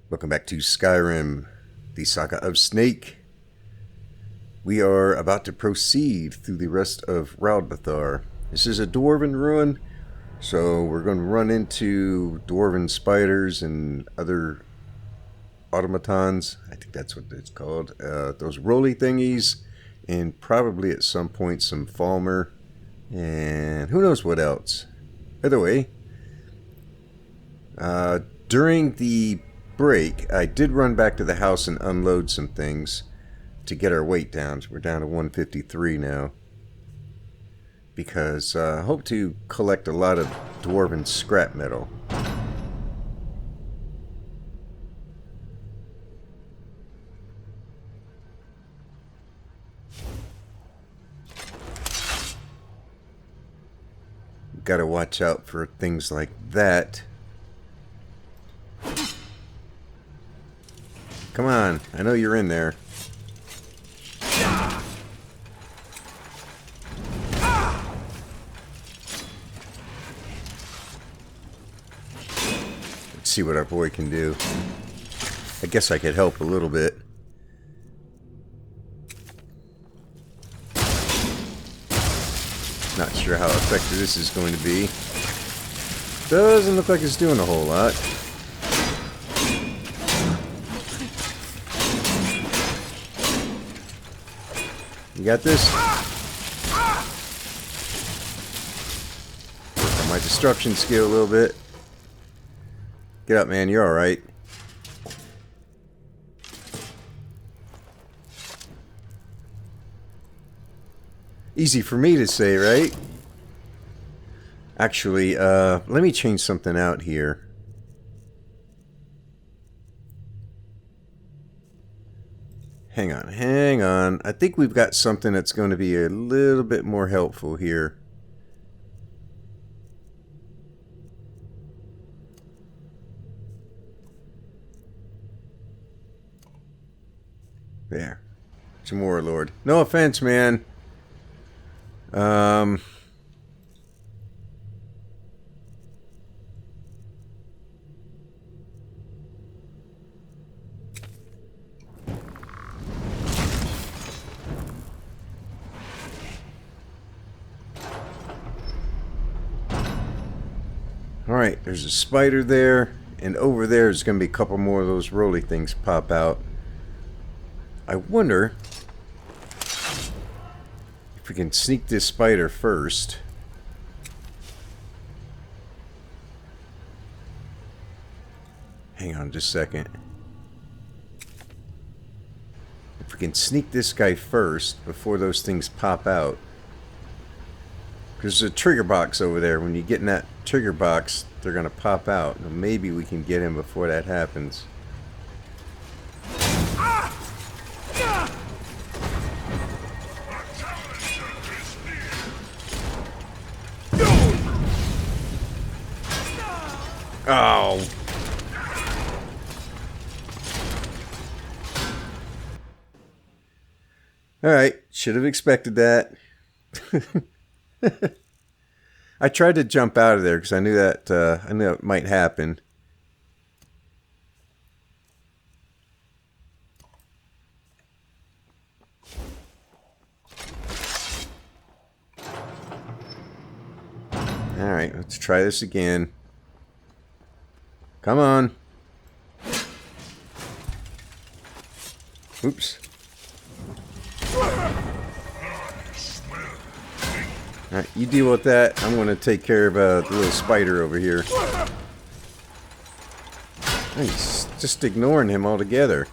Welcome back to Skyrim, the Saga of Snake. We are about to proceed through the rest of Raldbthar. This is a dwarven ruin, so we're going to run into dwarven spiders and other automatons. I think that's what it's called. Those roly thingies, and probably at some point some Falmer, and who knows what else. Either way, during the break, I did run back to the house and unload some things to get our weight down. So we're down to 153 now. Because I hope to collect a lot of dwarven scrap metal. Gotta watch out for things like that. Come on, I know you're in there. Let's see what our boy can do. I guess I could help a little bit. Not sure how effective this is going to be. Doesn't look like it's doing a whole lot. You got this? Work on my destruction skill a little bit. Get up, man. You're alright. Easy for me to say, right? Actually, let me change something out here. Hang on, hang on. I think we've got something that's going to be a little bit more helpful here. There. Some more, Lord. No offense, man. Alright, there's a spider there, and over there is going to be a couple more of those roly things pop out. I wonder if we can sneak this spider first. Hang on just a second. If we can sneak this guy first before those things pop out. There's a trigger box over there. When you get in that trigger box, they're going to pop out. Maybe we can get him before that happens. Oh. Alright, should have expected that. I tried to jump out of there because I knew that it might happen. Alright, let's try this again. Come on. Oops. Alright, you deal with that. I'm going to take care of the little spider over here. He's just ignoring him altogether.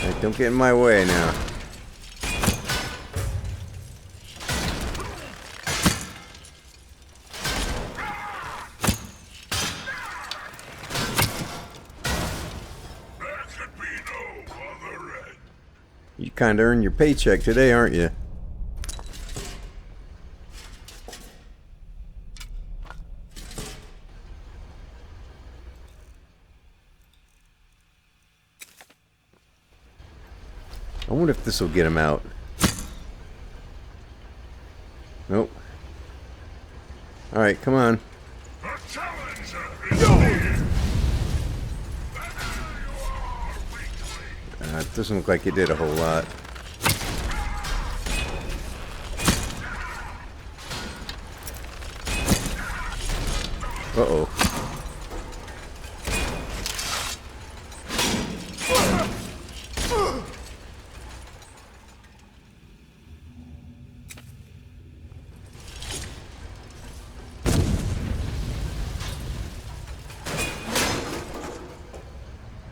Alright, don't get in my way now. You kind of earned your paycheck today, aren't you? I wonder if this will get him out. Nope. Alright, come on. It doesn't look like it did a whole lot. Uh-oh.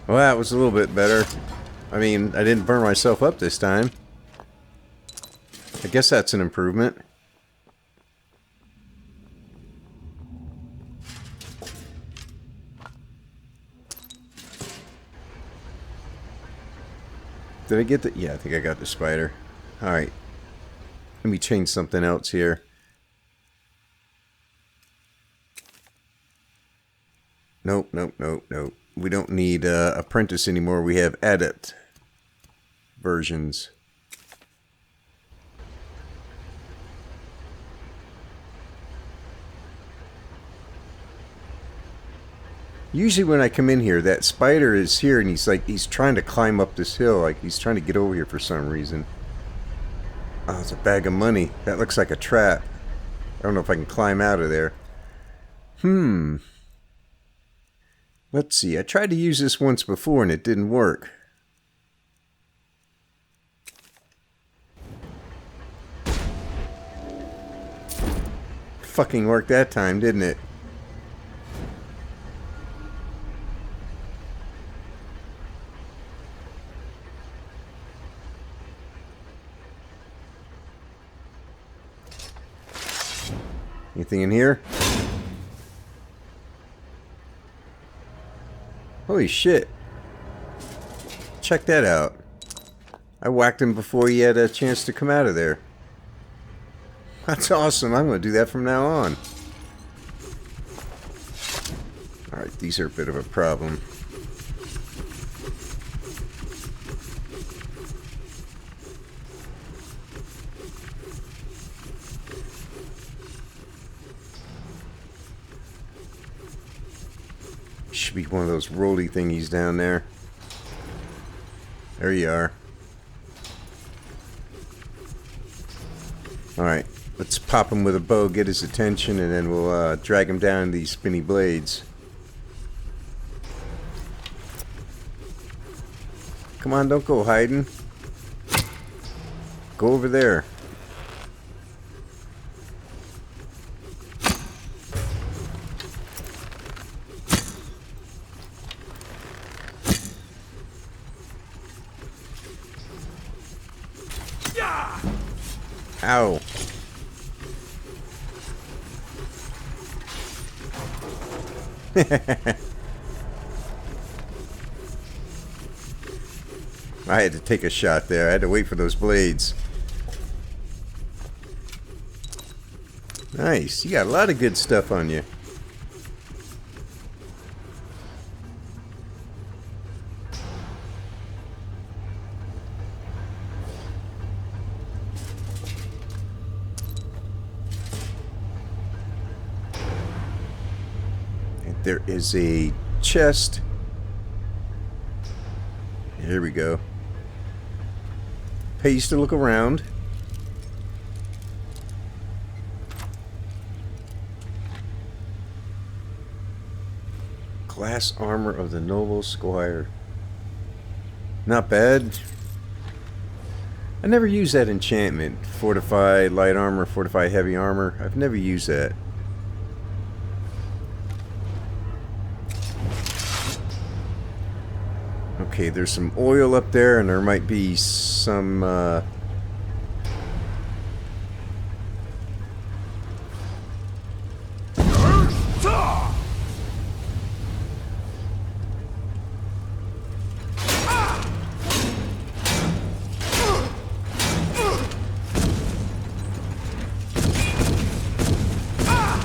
Well, that was a little bit better. I mean, I didn't burn myself up this time. I guess that's an improvement. Did I get the... Yeah, I think I got the spider. Alright. Let me change something else here. Nope, nope, nope, nope. We don't need apprentice anymore. We have adept versions. Usually when I come in here, that spider is here and he's trying to climb up this hill. Like he's trying to get over here for some reason. Oh, it's a bag of money. That looks like a trap. I don't know if I can climb out of there. Let's see. I tried to use this once before and it didn't work. Fucking worked that time, didn't it? Anything in here? Holy shit. Check that out. I whacked him before he had a chance to come out of there. That's awesome. I'm going to do that from now on. Alright, these are a bit of a problem. Should be one of those rolly thingies down there. There you are. Alright, let's pop him with a bow, get his attention, and then we'll drag him down these spinny blades. Come on, don't go hiding. Go over there. Ow. I had to take a shot there. I had to wait for those blades. Nice. You got a lot of good stuff on you. There is a chest. Here we go. Pays to look around. Glass armor of the noble squire. Not bad. I never use that enchantment. Fortify light armor, fortify heavy armor. I've never used that. Okay, there's some oil up there, and there might be some,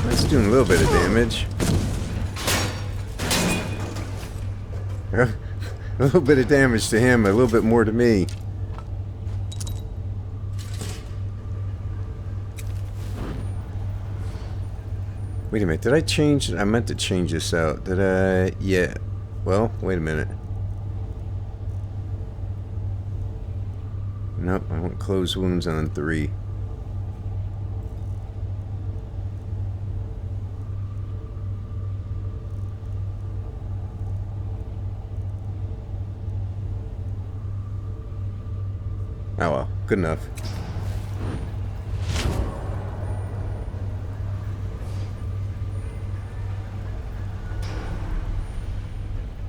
That's doing a little bit of damage. A little bit of damage to him, a little bit more to me. Wait a minute, did I change? I meant to change this out. Did I? Yeah. Well, wait a minute. Nope, I want closed wounds on 3. Oh well, good enough.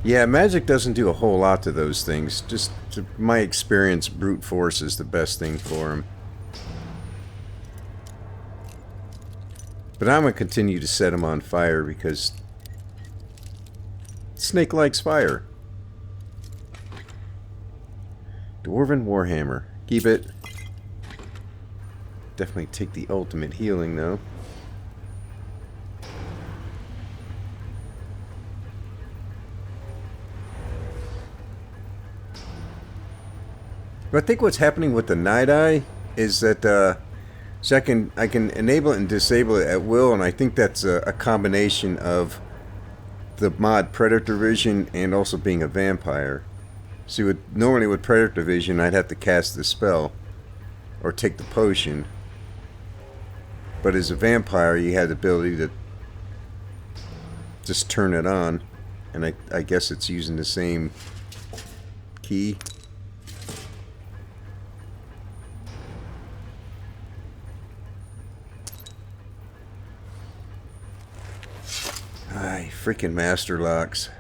Yeah, magic doesn't do a whole lot to those things. Just to my experience, brute force is the best thing for them. But I'm going to continue to set them on fire because Snake likes fire. Dwarven Warhammer. Keep it. Definitely take the ultimate healing though. But I think what's happening with the Night Eye is that so I can enable it and disable it at will, and I think that's a combination of the mod Predator Vision and also being a vampire. See, normally with Predator Vision, I'd have to cast the spell or take the potion. But as a vampire, you had the ability to just turn it on, and I guess it's using the same key. Ay, freaking master locks.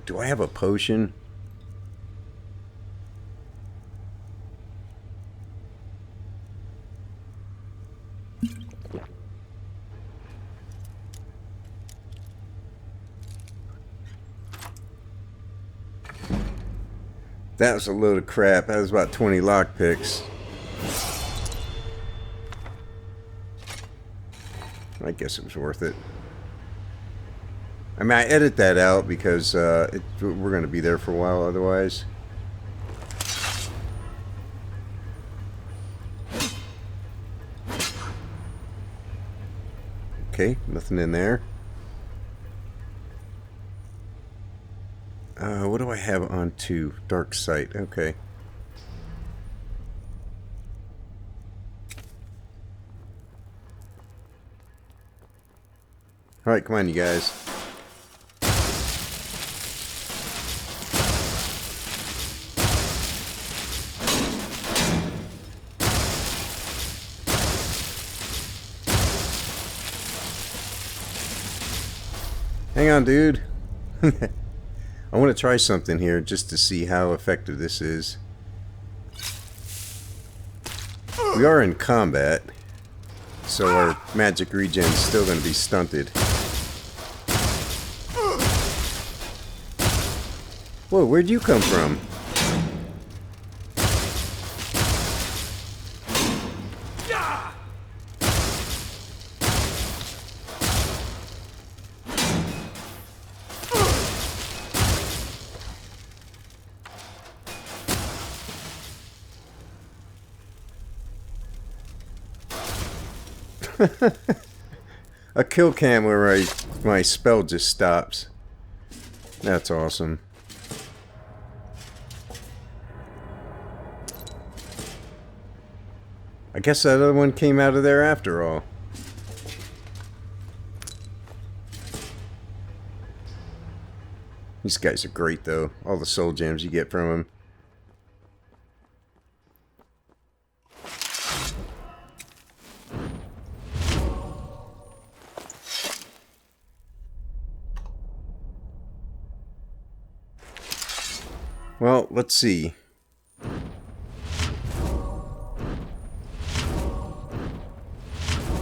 Do I have a potion? That was a load of crap. That was about 20 lockpicks. I guess it was worth it. I mean, I edit that out because we're going to be there for a while otherwise. Okay, nothing in there. What do I have on 2? Dark Sight, okay. Alright, come on you guys. Hang on, dude. I want to try something here just to see how effective this is. We are in combat, so our magic regen is still going to be stunted. Whoa, where'd you come from? A kill cam where my spell just stops. That's awesome. I guess that other one came out of there after all. These guys are great though. All the soul gems you get from them. Well, let's see.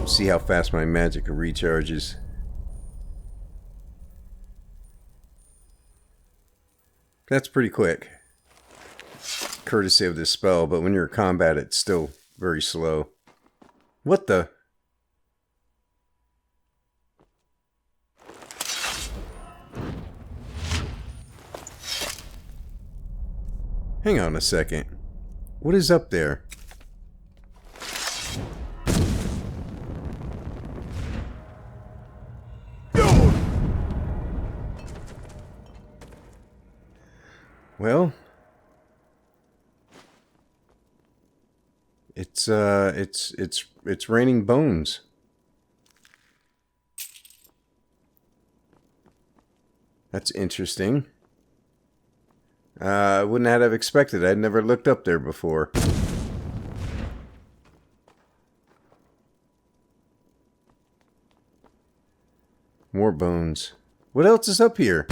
See how fast my magic recharges. That's pretty quick. Courtesy of this spell, but when you're in combat, it's still very slow. What the? Hang on a second. What is up there? Well, it's raining bones. That's interesting. I wouldn't have expected. I'd never looked up there before. More bones. What else is up here?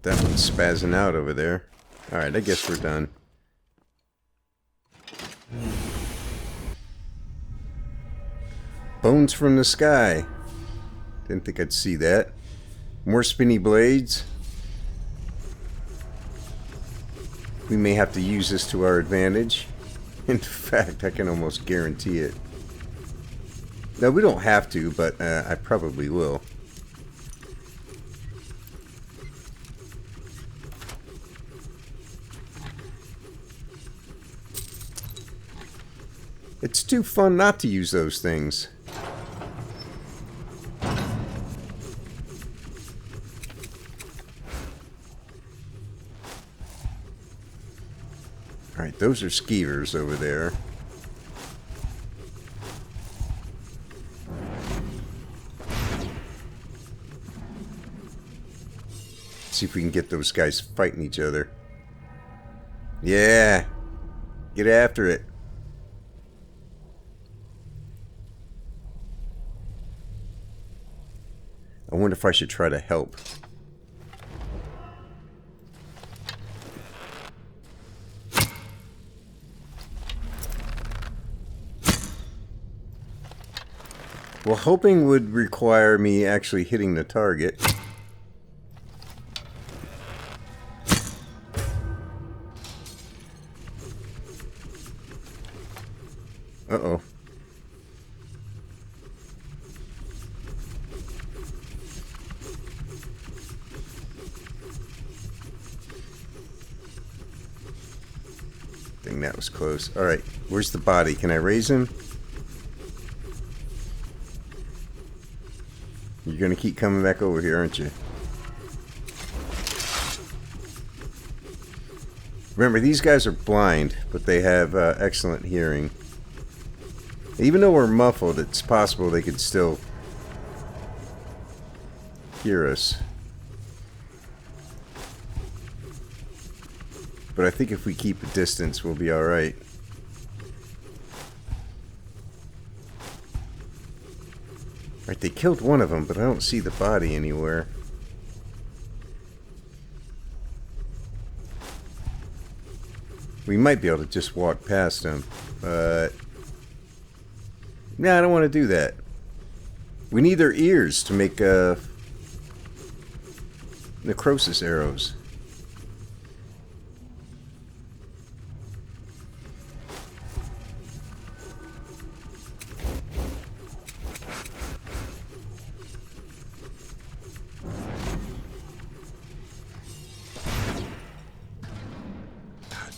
That one's spazzing out over there. Alright, I guess we're done. Bones from the sky. Didn't think I'd see that. More spinny blades. We may have to use this to our advantage. In fact, I can almost guarantee it. No, we don't have to, but I probably will. It's too fun not to use those things. Alright, those are skeevers over there. See if we can get those guys fighting each other. Yeah! Get after it. I wonder if I should try to help. Well, hoping would require me actually hitting the target. Uh-oh. Dang, that was close. Alright, where's the body? Can I raise him? You're gonna keep coming back over here, aren't you? Remember, these guys are blind, but they have excellent hearing. Even though we're muffled, it's possible they could still hear us. But I think if we keep a distance, we'll be alright. Alright, they killed one of them, but I don't see the body anywhere. We might be able to just walk past them, but... nah, I don't want to do that. We need their ears to make necrosis arrows.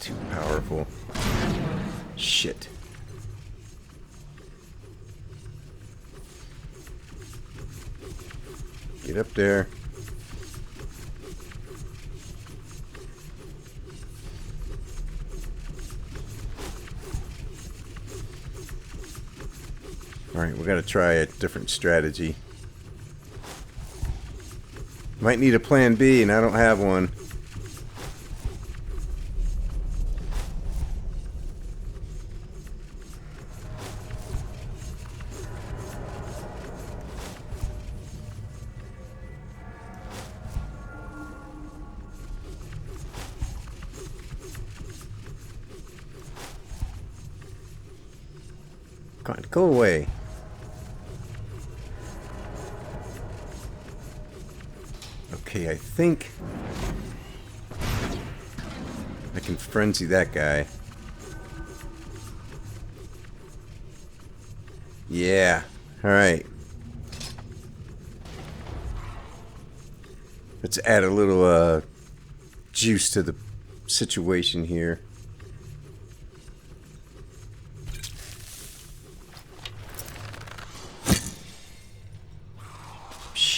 Too powerful. Shit. Get up there. Alright, we gotta try a different strategy. Might need a plan B, and I don't have one. Go away. Okay, I think I can frenzy that guy. Yeah. Alright. Let's add a little juice to the situation here.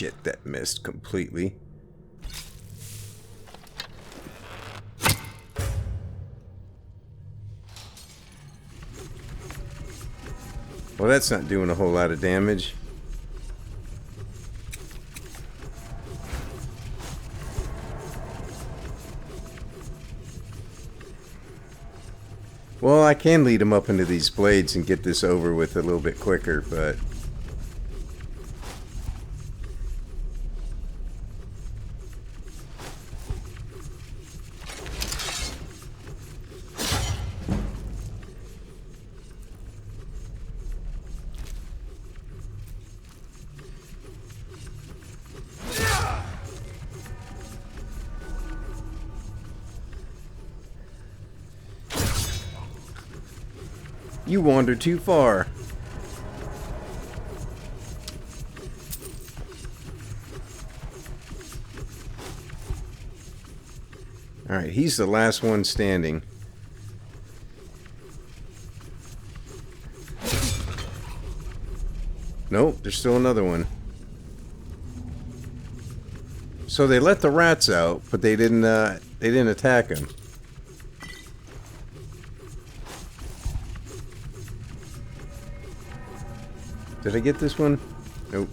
Shit, that missed completely. Well, that's not doing a whole lot of damage. Well, I can lead him up into these blades and get this over with a little bit quicker, but... You wander too far. Alright, he's the last one standing. Nope, there's still another one. So they let the rats out, but they didn't attack him. Did I get this one? Nope.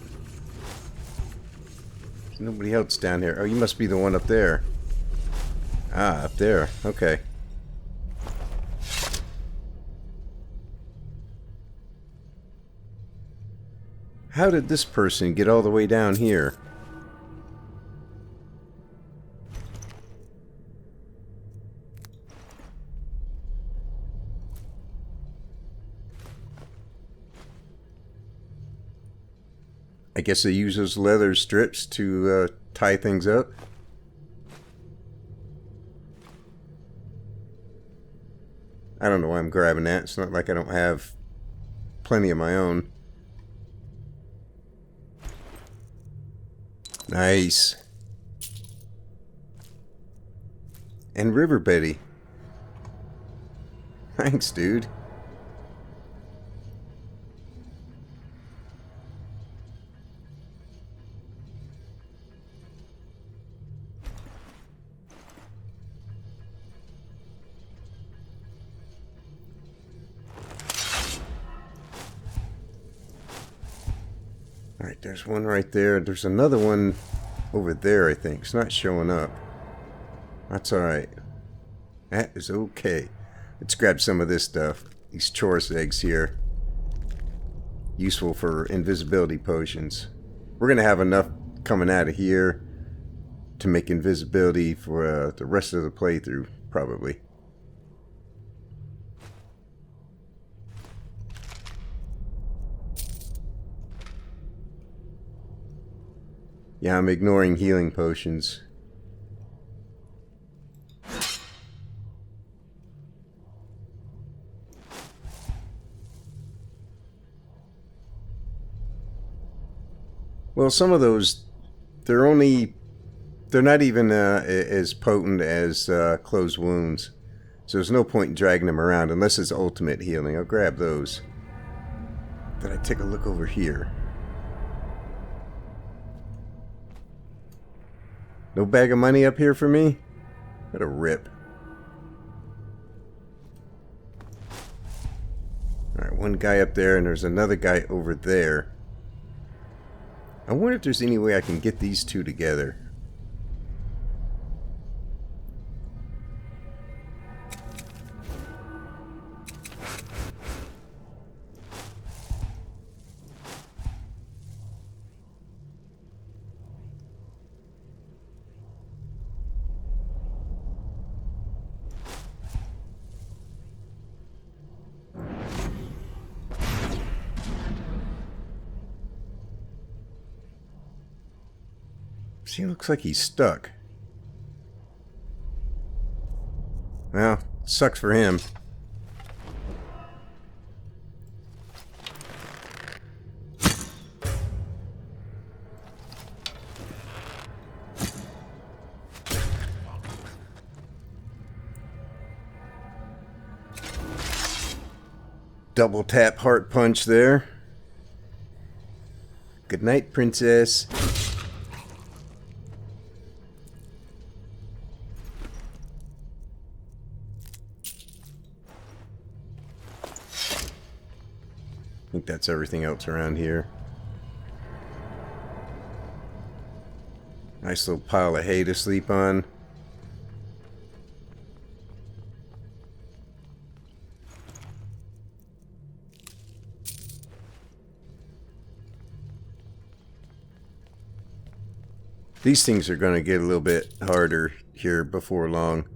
There's nobody else down here. Oh, you must be the one up there. Ah, up there. Okay. How did this person get all the way down here? I guess they use those leather strips to tie things up. I don't know why I'm grabbing that. It's not like I don't have plenty of my own. Nice. And River Betty. Thanks, dude. Alright, there's one right there. There's another one over there, I think. It's not showing up. That's alright. That is okay. Let's grab some of this stuff. These chorus eggs here. Useful for invisibility potions. We're going to have enough coming out of here to make invisibility for the rest of the playthrough, probably. Yeah, I'm ignoring healing potions. Well, some of those, they're not even as potent as closed wounds. So there's no point in dragging them around unless it's ultimate healing. I'll grab those. Then I take a look over here. No bag of money up here for me? What a rip. Alright, one guy up there and there's another guy over there. I wonder if there's any way I can get these two together. See, it looks like he's stuck. Well, sucks for him. Double tap heart punch there. Good night, princess. think that's everything else around here. Nice little pile of hay to sleep on. These things are going to get a little bit harder here before long.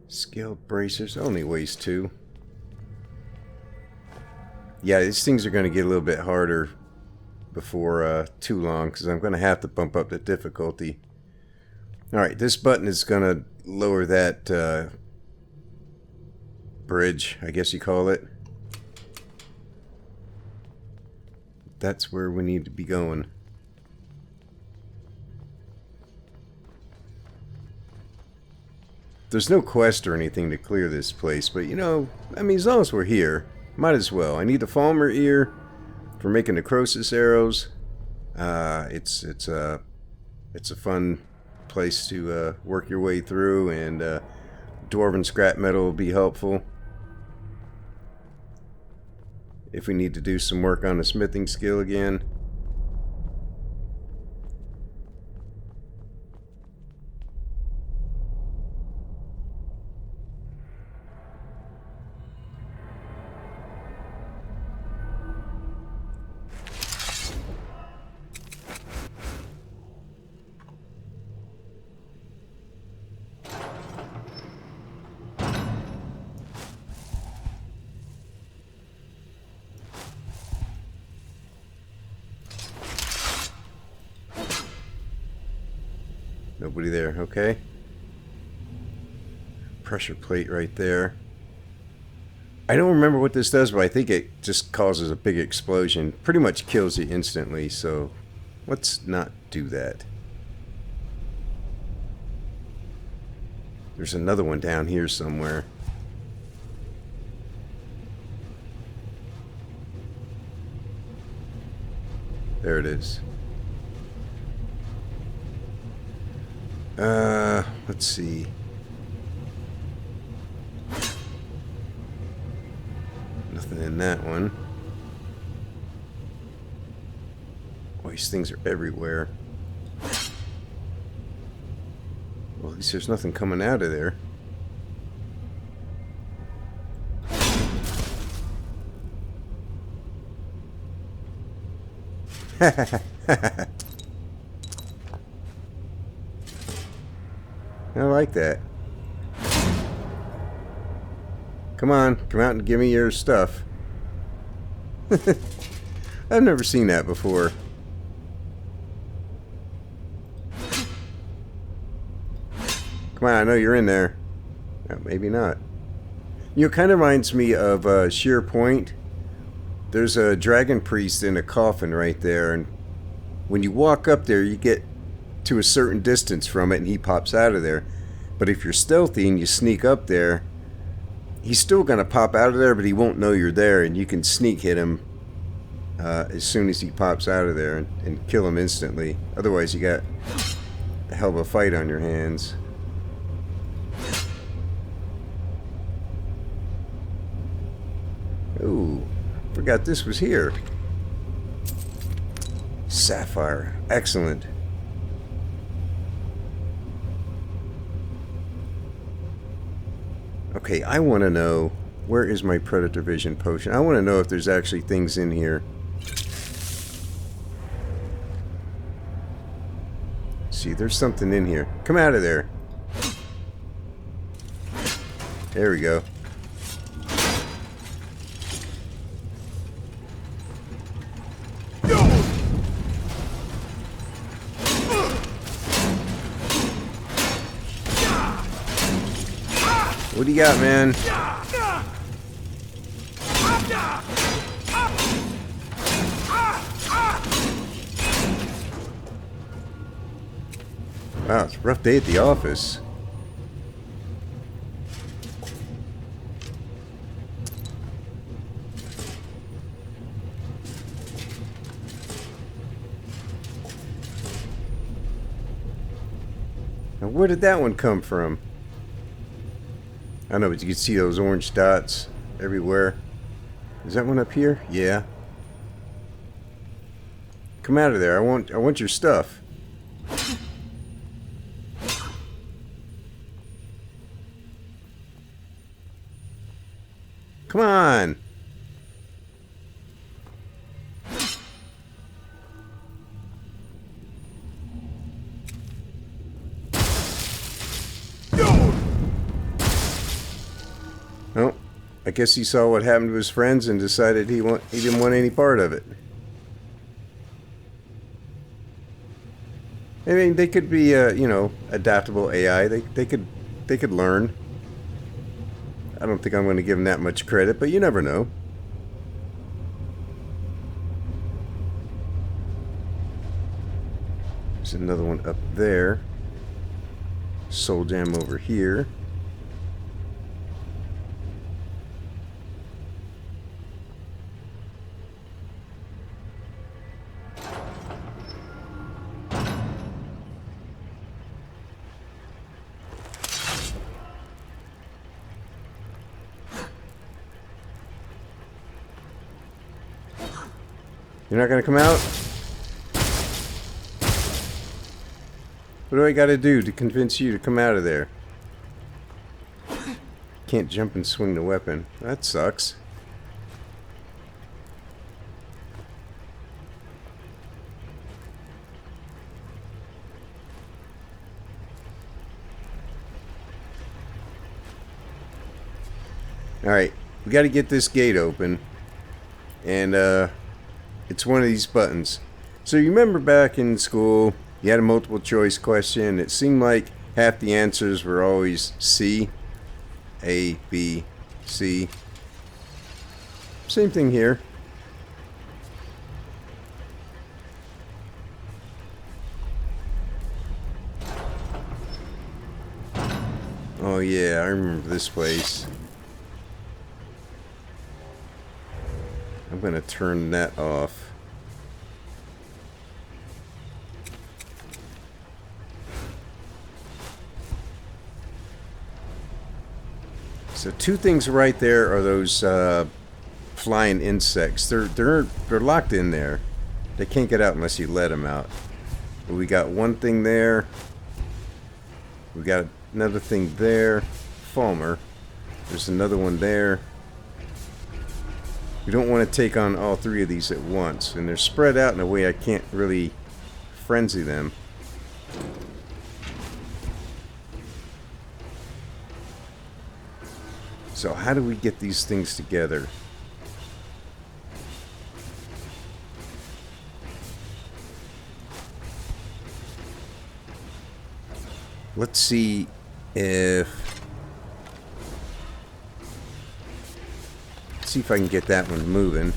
Scaled bracers only weighs 2. Yeah, these things are going to get a little bit harder before too long, because I'm going to have to bump up the difficulty. Alright, this button is going to lower that bridge, I guess you call it. That's where we need to be going. There's no quest or anything to clear this place, but you know, I mean, as long as we're here, might as well. I need the Falmer ear for making the Croesus arrows. It's a fun place to work your way through, and dwarven scrap metal will be helpful if we need to do some work on the smithing skill again. Nobody there, okay. Pressure plate right there. I don't remember what this does, but I think it just causes a big explosion. Pretty much kills you instantly, so let's not do that. There's another one down here somewhere. There it is. Let's see. Nothing in that one. Oh, these things are everywhere. Well, at least there's nothing coming out of there. I like that. Come on, come out and give me your stuff. I've never seen that before. Come on, I know you're in there. Maybe not. You know, it kind of reminds me of Sheer Point. There's a dragon priest in a coffin right there, and when you walk up there, you get to a certain distance from it and he pops out of there. But if you're stealthy and you sneak up there, he's still going to pop out of there, but he won't know you're there, and you can sneak hit him as soon as he pops out of there and kill him instantly. Otherwise you got a hell of a fight on your hands. Ooh, forgot this was here. Sapphire, excellent. Okay, I want to know, where is my Predator Vision potion? I want to know if there's actually things in here. See, there's something in here. Come out of there. There we go. What do you got, man? Wow, it's a rough day at the office. Now, where did that one come from? I don't know, but you can see those orange dots everywhere. Is that one up here? Yeah. Come out of there. I want your stuff. Come on. Oh, I guess he saw what happened to his friends and decided he didn't want any part of it. I mean, they could be, you know, adaptable AI. They could learn. I don't think I'm going to give them that much credit, but you never know. There's another one up there. Soul Jam over here. You're not going to come out? What do I got to do to convince you to come out of there? Can't jump and swing the weapon. That sucks. Alright, we got to get this gate open. And, it's one of these buttons. So you remember back in school, you had a multiple choice question. It seemed like half the answers were always C. A, B, C. Same thing here. Oh yeah, I remember this place. I'm going to turn that off. So two things right there are those flying insects. They're locked in there. They can't get out unless you let them out. But we got one thing there. We got another thing there. Falmer. There's another one there. We don't want to take on all three of these at once, and they're spread out in a way I can't really frenzy them. So how do we get these things together? Let's see if... see if I can get that one moving.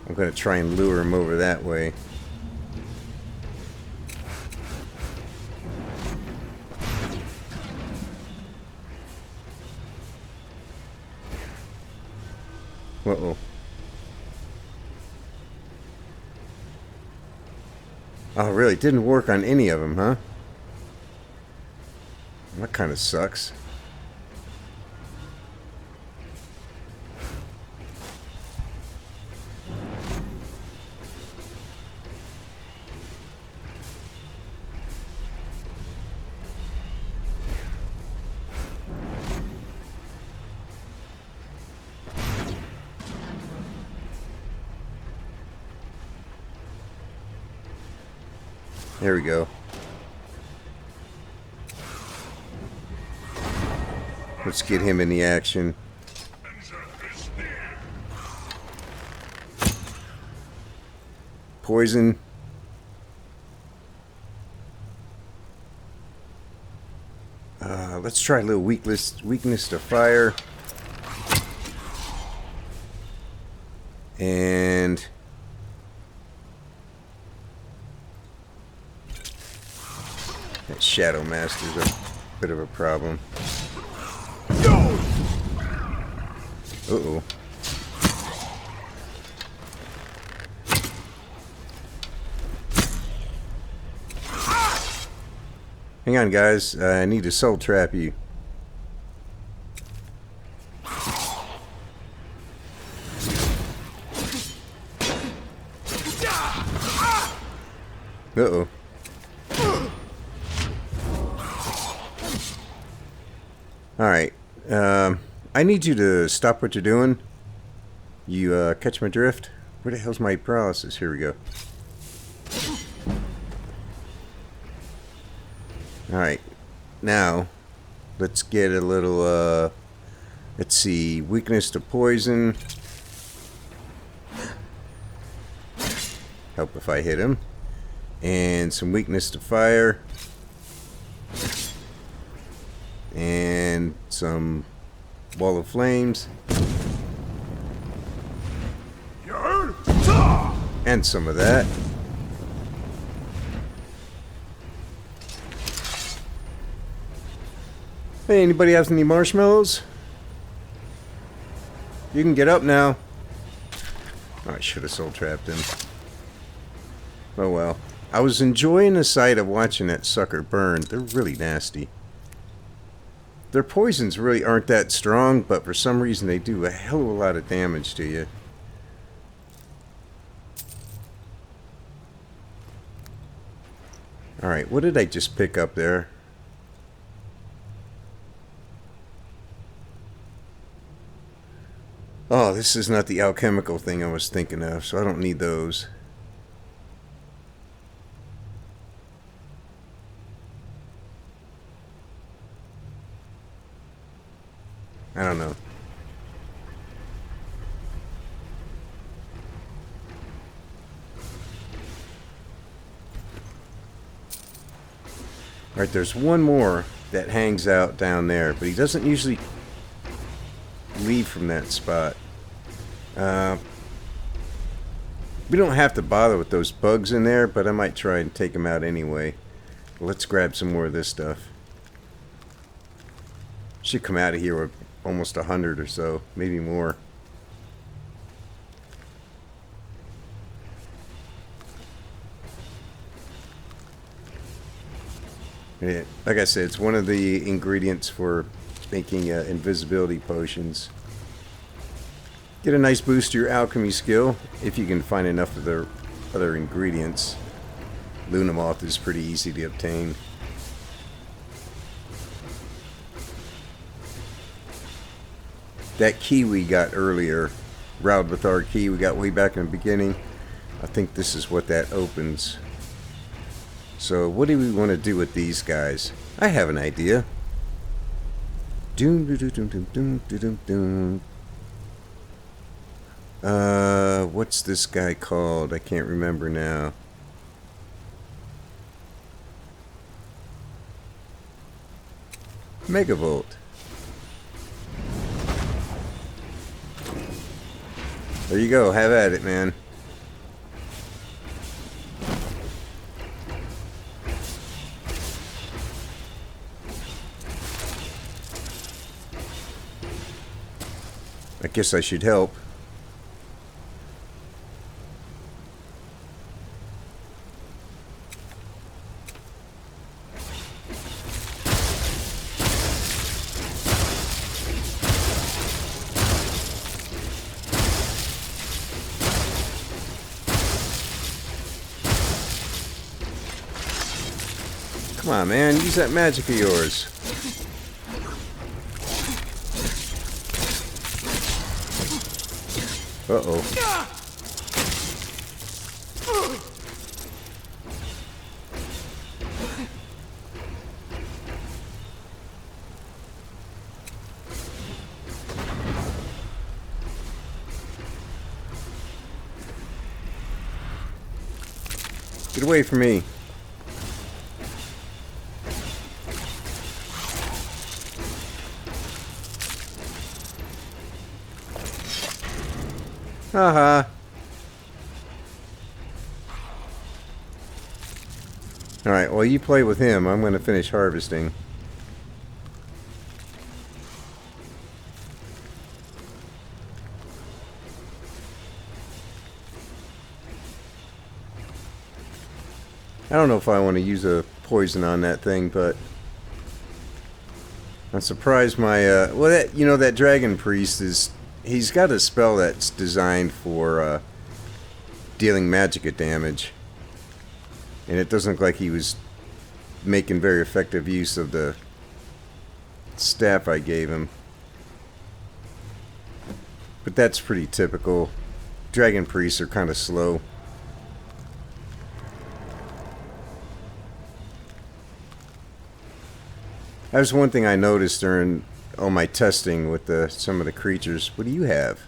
I'm going to try and lure him over that way. Uh-oh. Oh, really? It didn't work on any of them, huh? That kind of sucks. There we go. Let's get him in the action. Poison. Let's try a little weakness to fire. And that Shadow Master's a bit of a problem. Uh-oh. Hang on, guys. I need to soul trap you. Uh-oh. Alright. I need you to stop what you're doing. You catch my drift? Where the hell's my paralysis? Here we go. Alright. Now, let's get a little, let's see, weakness to poison. Help if I hit him. And some weakness to fire. And some wall of flames. And some of that. Hey, anybody have any marshmallows? You can get up now. Oh, I should have soul trapped him. Oh well. I was enjoying the sight of watching that sucker burn. They're really nasty. Their poisons really aren't that strong, but for some reason they do a hell of a lot of damage to you. Alright, what did I just pick up there? Oh, this is not the alchemical thing I was thinking of, so I don't need those. I don't know. Alright, there's one more that hangs out down there, but he doesn't usually leave from that spot. We don't have to bother with those bugs in there, but I might try and take them out anyway. Let's grab some more of this stuff. Should come out of here with almost 100 or so, maybe more. Yeah, like I said, it's one of the ingredients for making invisibility potions. Get a nice boost to your alchemy skill if you can find enough of the other ingredients. Luna moth is pretty easy to obtain. That key we got earlier, Raldbthar key we got way back in the beginning, I think this is what that opens. So what do we want to do with these guys? I have an idea. What's this guy called? I can't remember now. Megavolt. There you go, have at it, man. I guess I should help. Come on, man, use that magic of yours. Uh-oh. Get away from me. Haha. Alright, well you play with him. I'm going to finish harvesting. I don't know if I want to use a poison on that thing, but I'm surprised my well, that, you know, that dragon priest is, he's got a spell that's designed for dealing magic damage, and it doesn't look like he was making very effective use of the staff I gave him. But that's pretty typical. Dragon priests are kind of slow. That was one thing I noticed during all my testing with some of the creatures. What do you have?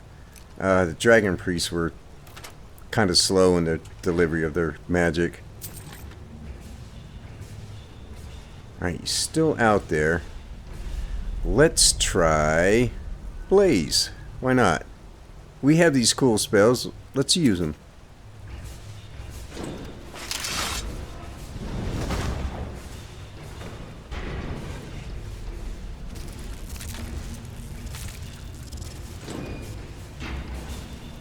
The dragon priests were kind of slow in the delivery of their magic. Alright, he's still out there. Let's try Blaze. Why not? We have these cool spells. Let's use them.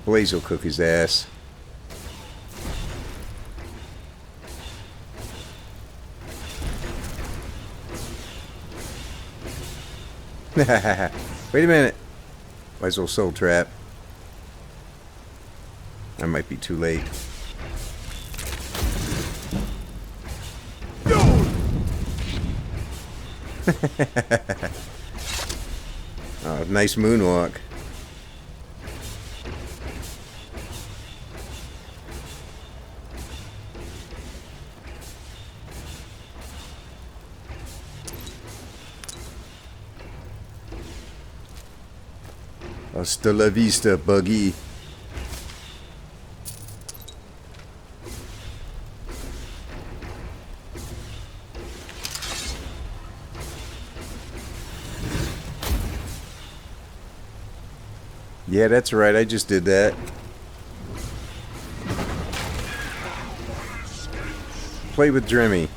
Blaze will cook his ass. Wait a minute. Might as well soul trap. I might be too late. Oh, nice moonwalk. Hasta la vista, Buggy. Yeah, that's right. I just did that. Play with Dremmy.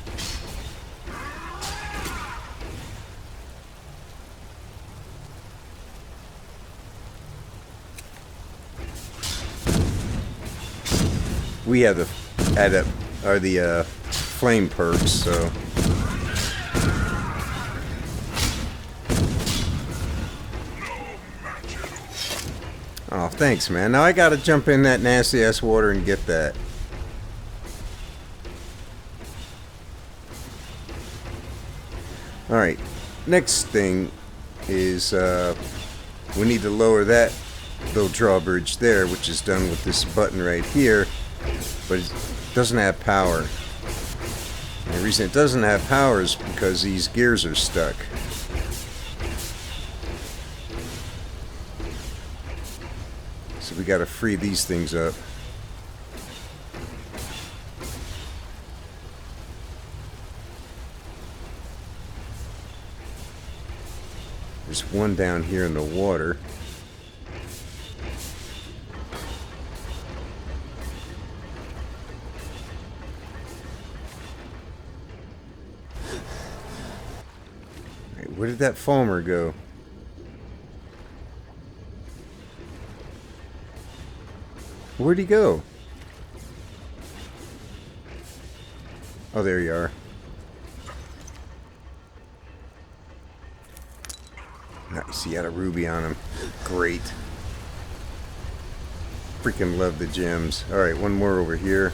We have the flame perks, so oh, thanks, man. Now I gotta jump in that nasty ass water and get that. Alright, next thing is we need to lower that little drawbridge there, which is done with this button right here, but it doesn't have power. And the reason it doesn't have power is because these gears are stuck. So we gotta free these things up. There's one down here in the water. Where did that Falmer go? Where'd he go? Oh, there you are. Nice, he had a ruby on him. Great. Freaking love the gems. Alright, one more over here.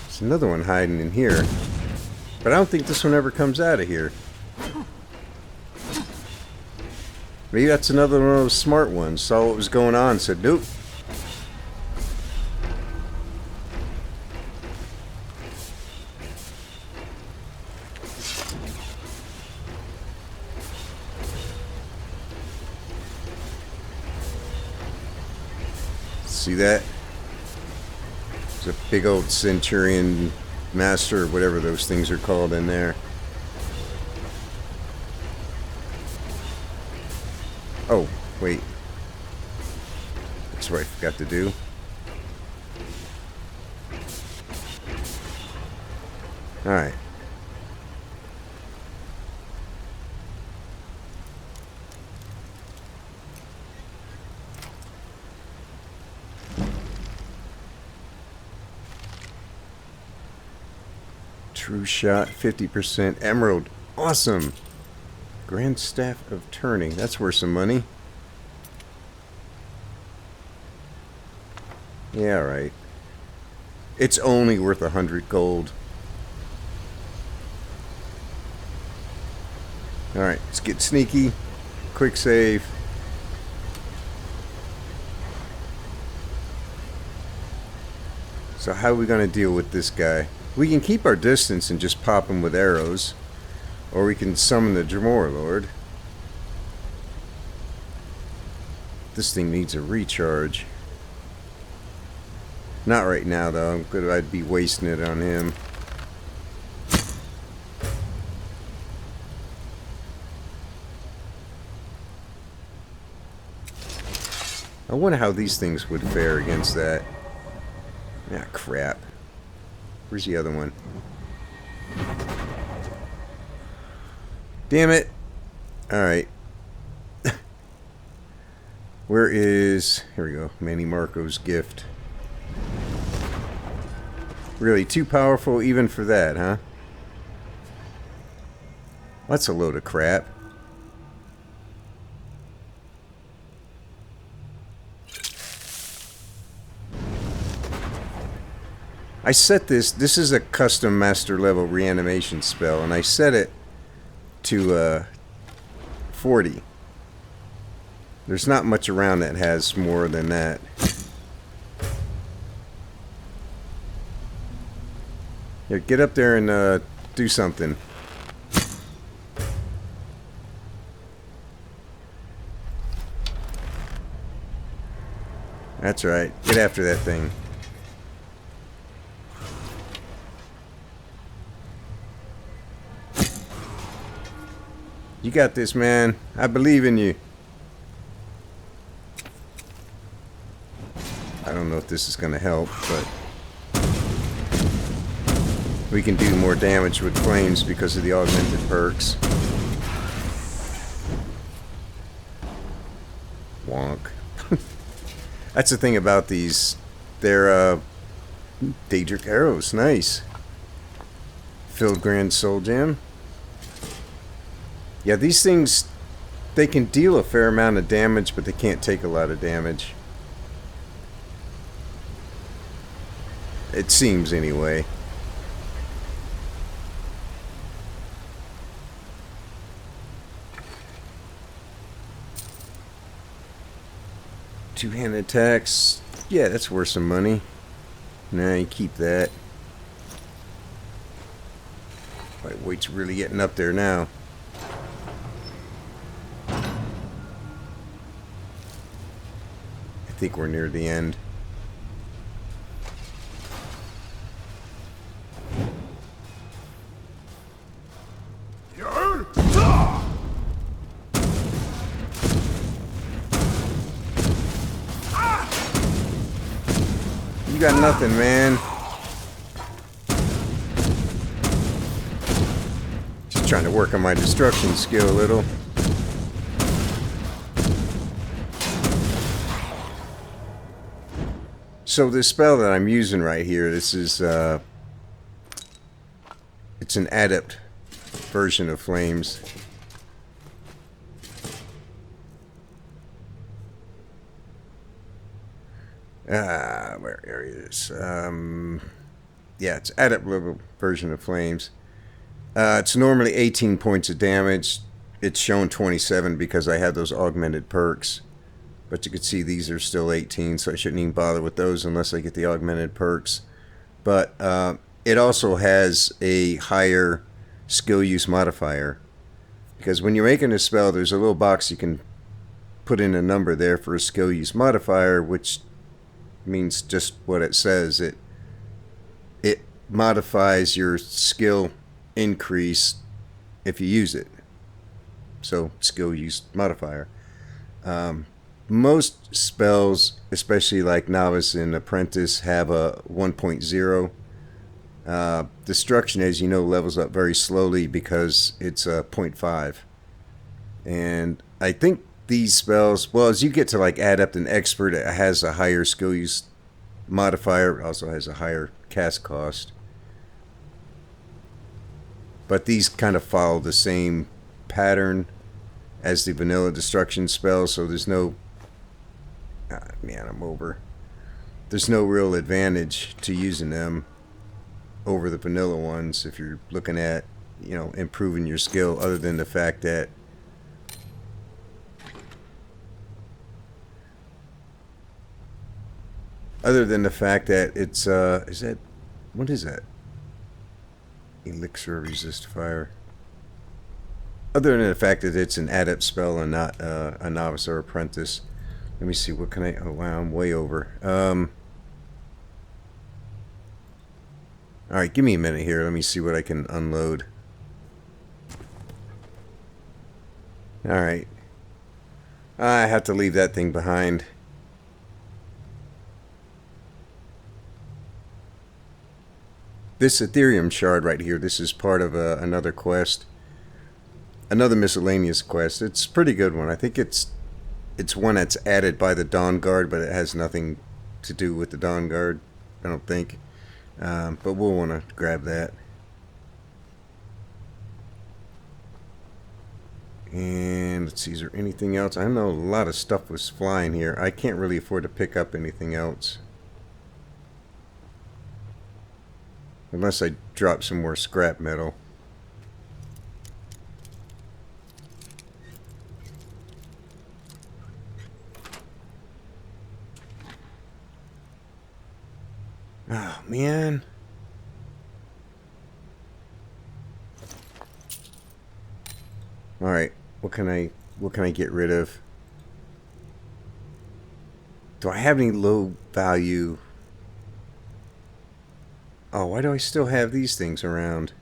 There's another one hiding in here. But I don't think this one ever comes out of here. Maybe that's another one of those smart ones. Saw what was going on, said nope. See that? There's a big old Centurion Master, or whatever those things are called in there. Oh, wait. That's what I forgot to do. Alright. True shot, 50%. Emerald. Awesome. Grand Staff of Turning. That's worth some money. Yeah, right. It's only worth 100 gold. Alright, let's get sneaky. Quick save. So how are we going to deal with this guy? We can keep our distance and just pop him with arrows. Or we can summon the Dremor Lord. This thing needs a recharge. Not right now though. I'd be wasting it on him. I wonder how these things would fare against that. Ah, crap. Where's the other one? Damn it. Alright. Where is... Here we go. Manny Marco's gift. Really, too powerful even for that, huh? That's a load of crap. I set this is a custom master level reanimation spell, and I set it to 40. There's not much around that has more than that. Yeah, get up there and do something. That's right. Get after that thing. You got this, man. I believe in you. I don't know if this is going to help, but we can do more damage with flames because of the augmented perks. Wonk. That's the thing about these. They're Daedric arrows. Nice. Filled Grand Soul Gem. Yeah, these things, they can deal a fair amount of damage, but they can't take a lot of damage. It seems, anyway. Two-handed attacks. Yeah, that's worth some money. Nah, you keep that. My weight's really getting up there now. I think we're near the end. You got nothing, man. Just trying to work on my destruction skill a little. So this spell that I'm using right here, this is it's an adept version of flames. Where area is? Yeah, it's adept level version of flames. It's normally 18 points of damage. It's shown 27 because I have those augmented perks. But you can see these are still 18, so I shouldn't even bother with those unless I get the augmented perks. But it also has a higher skill use modifier. Because when you're making a spell, there's a little box you can put in a number there for a skill use modifier, which means just what it says. It modifies your skill increase if you use it. So, skill use modifier. Most spells, especially like Novice and Apprentice, have a 1.0. Destruction, as you know, levels up very slowly because it's a 0.5. And I think these spells, well, as you get to like Adept and Expert, it has a higher skill use modifier. It also has a higher cast cost. But these kind of follow the same pattern as the vanilla destruction spell, so there's no... Ah, man, I'm over. There's no real advantage to using them over the vanilla ones if you're looking at, you know, improving your skill, other than the fact that it's is that, what is that? Elixir resist fire. Other than the fact that it's an adept spell and not a novice or apprentice. Let me see, what can I... Oh wow, I'm way over. Alright, give me a minute here. Let me see what I can unload. Alright. I have to leave that thing behind. This Ethereum shard right here, this is part of another quest. Another miscellaneous quest. It's a pretty good one. I think it's one that's added by the Dawn Guard, but it has nothing to do with the Dawn Guard, I don't think. But we'll want to grab that. And let's see, is there anything else? I know a lot of stuff was flying here. I can't really afford to pick up anything else. Unless I drop some more scrap metal. Oh, man. Alright, what can I get rid of? Do I have any low value? Oh, why do I still have these things around?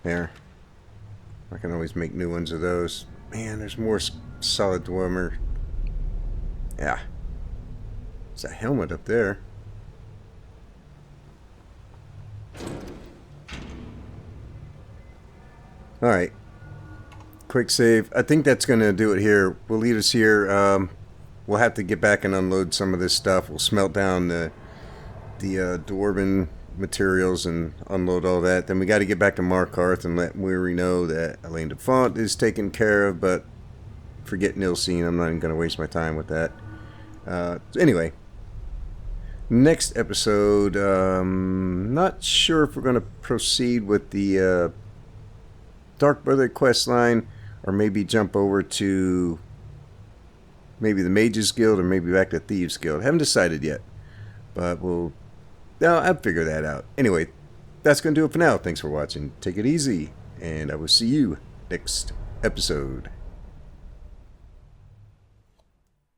There. I can always make new ones of those. Man, there's more solid dwarven. Yeah. There's a helmet up there. Alright. Quick save. I think that's going to do it here. We'll leave us here. We'll have to get back and unload some of this stuff. We'll smelt down the dwarven materials and unload all that. Then we got to get back to Markarth and let Weary know that Elaine Defont is taken care of, but forget Nilsine. I'm not even going to waste my time with that. Anyway, next episode, not sure if we're going to proceed with the Dark Brother quest line, or maybe jump over to maybe the Mages Guild, or maybe back to Thieves Guild. Haven't decided yet, but I'll figure that out. Anyway, that's going to do it for now. Thanks for watching. Take it easy, and I will see you next episode.